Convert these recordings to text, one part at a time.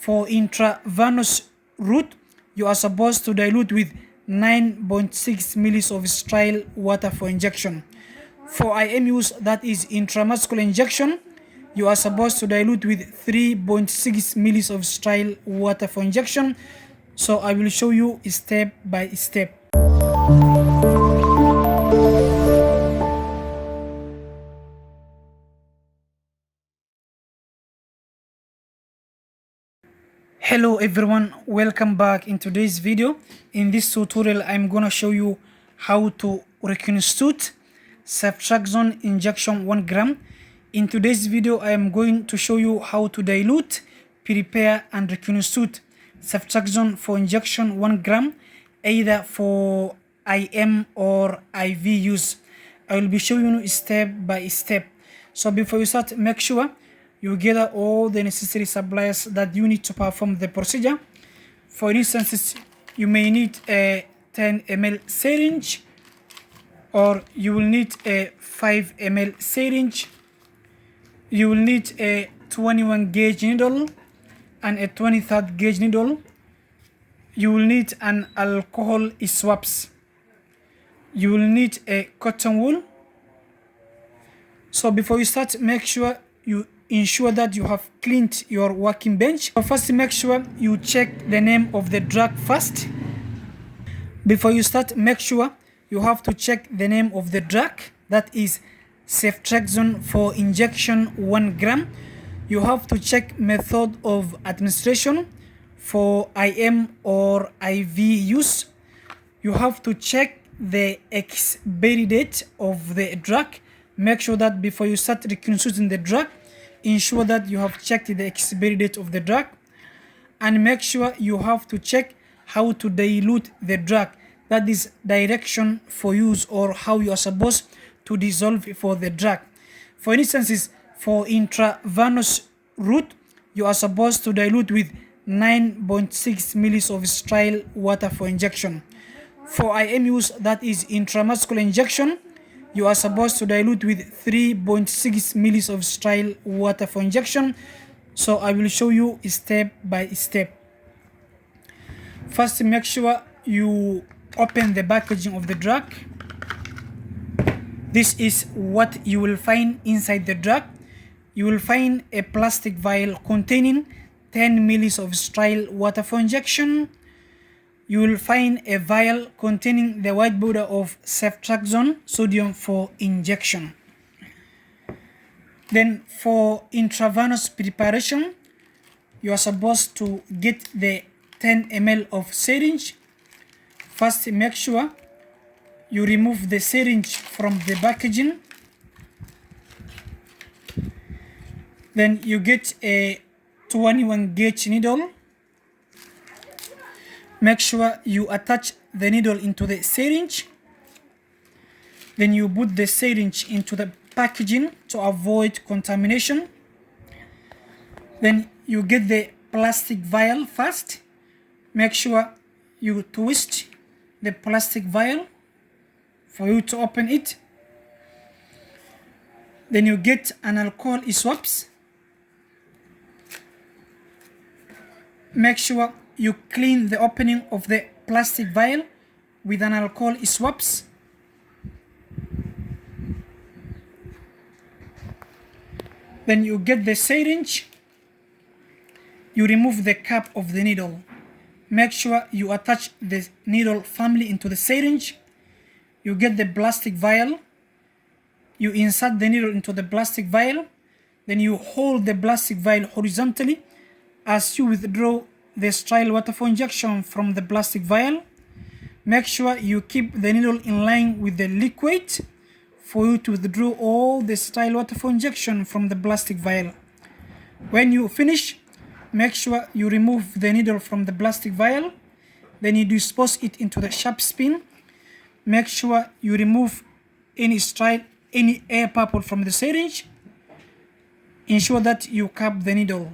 For intravenous route, you are supposed to dilute with 9.6 ml of sterile water for injection. For IM use, that is intramuscular injection, you are supposed to dilute with 3.6 ml of sterile water for injection. So I will show you step by step. Hello everyone, welcome back. In today's video, in this tutorial I'm gonna show you how to reconstitute Ceftriaxone injection 1 gram. In today's video I am going to show you how to dilute, prepare and reconstitute Ceftriaxone for injection 1 gram, either for IM or IV use. I will be showing you step by step. So before you start, make sure you gather all the necessary supplies that you need to perform the procedure. For instance, you may need a 10 ml syringe, or you will need a 5 ml syringe. You will need a 21 gauge needle and a 23rd gauge needle. You will need an alcohol swabs. You will need a cotton wool. So before you start, make sure you ensure that you have cleaned your working bench. So first, make sure you check the name of the drug first. Before you start, make sure you have to check the name of the drug, that is Ceftriaxone for injection 1 gram. You have to check method of administration for IM or IV use. You have to check the expiry date of the drug. Make sure that before you start reconstituting the drug, ensure that you have checked the expiry date of the drug, and make sure you have to check how to dilute the drug, that is direction for use or how you are supposed to dissolve for the drug. For instance, for intravenous route, you are supposed to dilute with 9.6 ml of sterile water for injection. For IM use, that is intramuscular injection, you are supposed to dilute with 3.6 ml of sterile water for injection. So I will show you step by step. First, make sure you open the packaging of the drug. This is what you will find inside the drug. You will find a plastic vial containing 10 ml of sterile water for injection. You will find a vial containing the white powder of Ceftriaxone sodium for injection. Then for intravenous preparation, you are supposed to get the 10 ml of syringe. First, make sure you remove the syringe from the packaging. Then you get a 21 gauge needle. Make sure you attach the needle into the syringe. Then you put the syringe into the packaging to avoid contamination. Then you get the plastic vial first. Make sure you twist the plastic vial for you to open it. Then you get an alcohol swabs. Make sure you clean the opening of the plastic vial with an alcohol swabs. Then you get the syringe. You remove the cap of the needle. Make sure you attach the needle firmly into the syringe. You get the plastic vial. You insert the needle into the plastic vial. Then you hold the plastic vial horizontally as you withdraw the sterile water for injection from the plastic vial. Make sure you keep the needle in line with the liquid for you to withdraw all the sterile water for injection from the plastic vial. When you finish, make sure you remove the needle from the plastic vial. Then you dispose it into the sharp spin. Make sure you remove any air bubble from the syringe. Ensure that you cap the needle.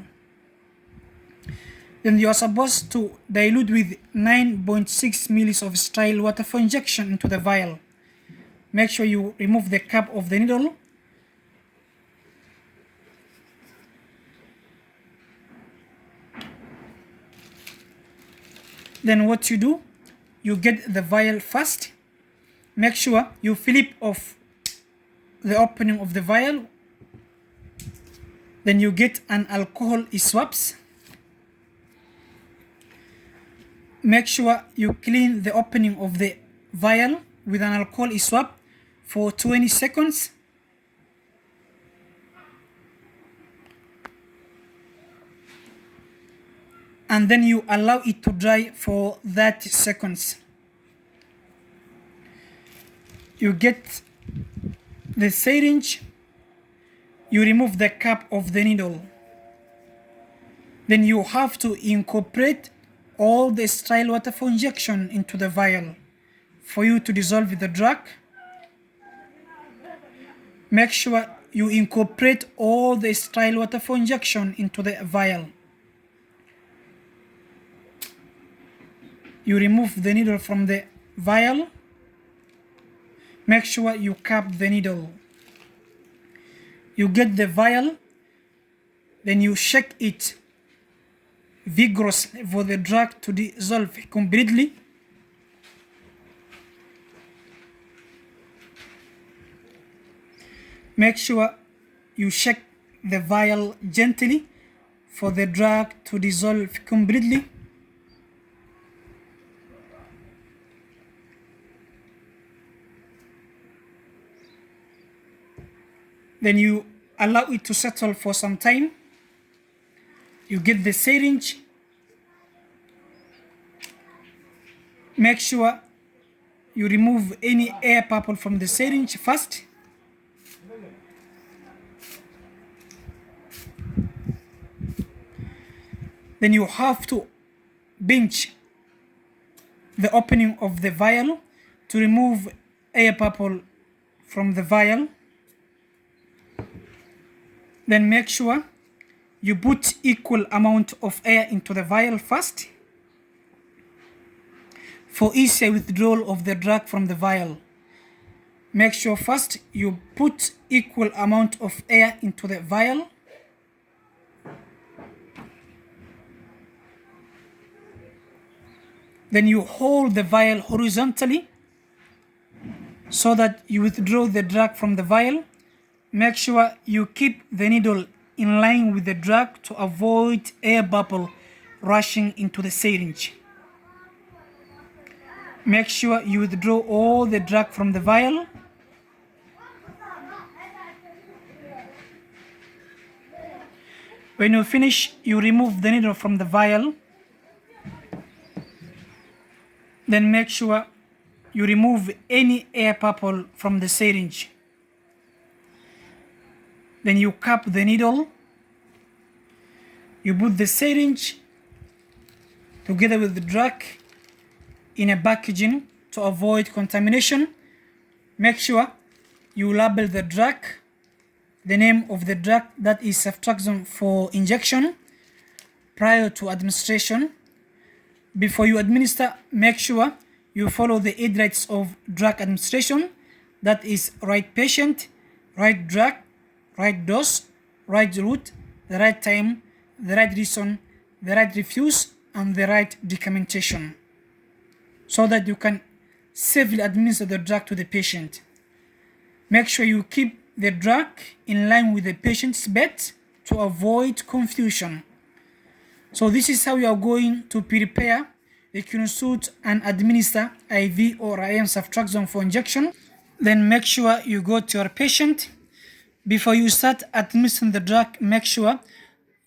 Then you are supposed to dilute with 9.6 ml of sterile water for injection into the vial. Make sure you remove the cap of the needle. Then what you do, you get the vial first. Make sure you flip off the opening of the vial. Then you get an alcohol swabs. Make sure you clean the opening of the vial with an alcohol swab for 20 seconds. And then you allow it to dry for 30 seconds. You get the syringe, you remove the cap of the needle. Then you have to incorporate all the sterile water for injection into the vial for you to dissolve the drug. Make sure you incorporate all the sterile water for injection into the vial. You remove the needle from the vial. Make sure you cap the needle. You get the vial, then you shake it vigorously for the drug to dissolve completely. Make sure you shake the vial gently for the drug to dissolve completely. Then you allow it to settle for some time. You get the syringe. Make sure you remove any air bubble from the syringe first. Then you have to pinch the opening of the vial to remove air bubble from the vial. Then make sure you put equal amount of air into the vial first for easier withdrawal of the drug from the vial. Make sure first you put equal amount of air into the vial. Then you hold the vial horizontally so that you withdraw the drug from the vial. Make sure you keep the needle in line with the drug to avoid air bubble rushing into the syringe. Make sure you withdraw all the drug from the vial. When you finish, you remove the needle from the vial. Then make sure you remove any air bubble from the syringe. Then you cap the needle. You put the syringe together with the drug in a packaging to avoid contamination. Make sure you label the drug, the name of the drug, that is Ceftriaxone for injection, prior to administration. Before you administer, make sure you follow the guidelines of drug administration, that is right patient, right drug, right dose, right route, the right time, the right reason, the right refuse, and the right documentation, so that you can safely administer the drug to the patient. Make sure you keep the drug in line with the patient's bed to avoid confusion. So this is how you are going to prepare, reconstitute, and administer IV or IM Ceftriaxone for injection. Then make sure you go to your patient. Before you start administering the drug, make sure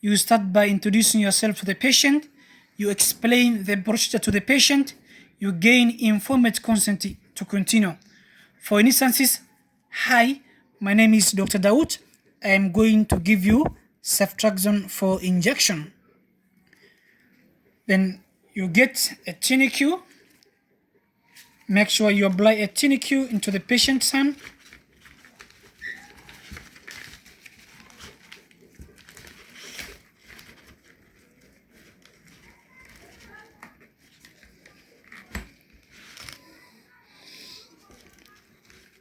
you start by introducing yourself to the patient. You explain the procedure to the patient. You gain informed consent to continue. For instances, hi, my name is Dr. Daoud. I am going to give you Ceftriaxone for injection. Then you get a tourniquet. Make sure you apply a tourniquet into the patient's hand.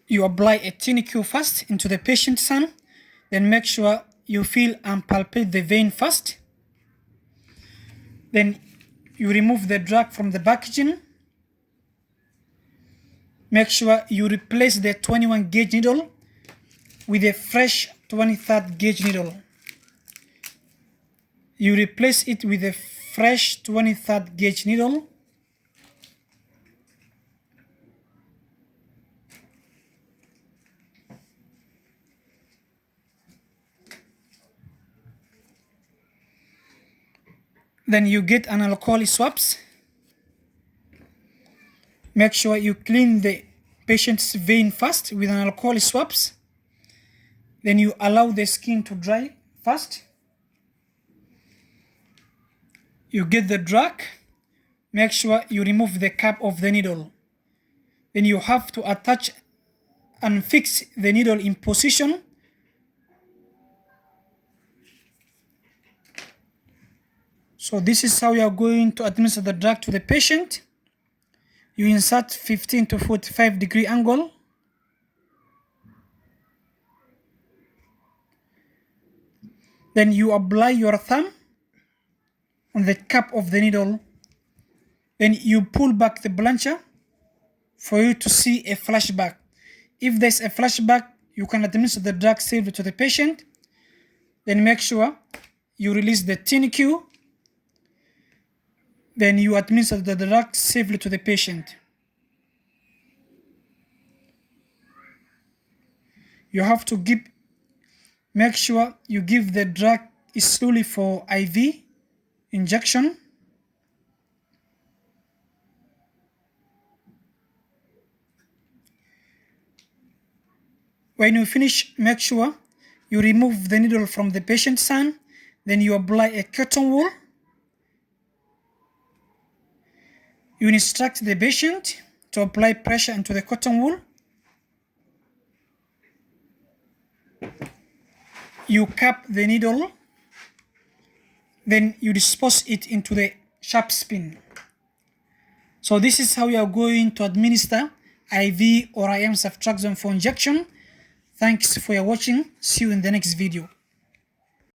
You apply a tourniquet first into the patient's hand. Then make sure you feel and palpate the vein first. Then you remove the drug from the packaging. Make sure you replace the 21 gauge needle with a fresh 23rd gauge needle. You replace it with a fresh 23rd gauge needle. Then you get an alcohol swabs. Make sure you clean the patient's vein first with an alcohol swabs. Then you allow the skin to dry first. You get the drug. Make sure you remove the cap of the needle. Then you have to attach and fix the needle in position. So this is how you are going to administer the drug to the patient. You insert 15 to 45 degree angle. Then you apply your thumb on the cap of the needle. Then you pull back the plunger for you to see a flashback. If there's a flashback, you can administer the drug safely to the patient. Then make sure you release the TNQ. Then you administer the drug safely to the patient. You have to make sure you give the drug slowly for IV injection. When you finish, make sure you remove the needle from the patient's hand. Then you apply a cotton wool. You instruct the patient to apply pressure into the cotton wool. You cap the needle. Then you dispose it into the sharp spin. So this is how you are going to administer IV or IM ceftriaxone for injection. Thanks for your watching. See you in the next video.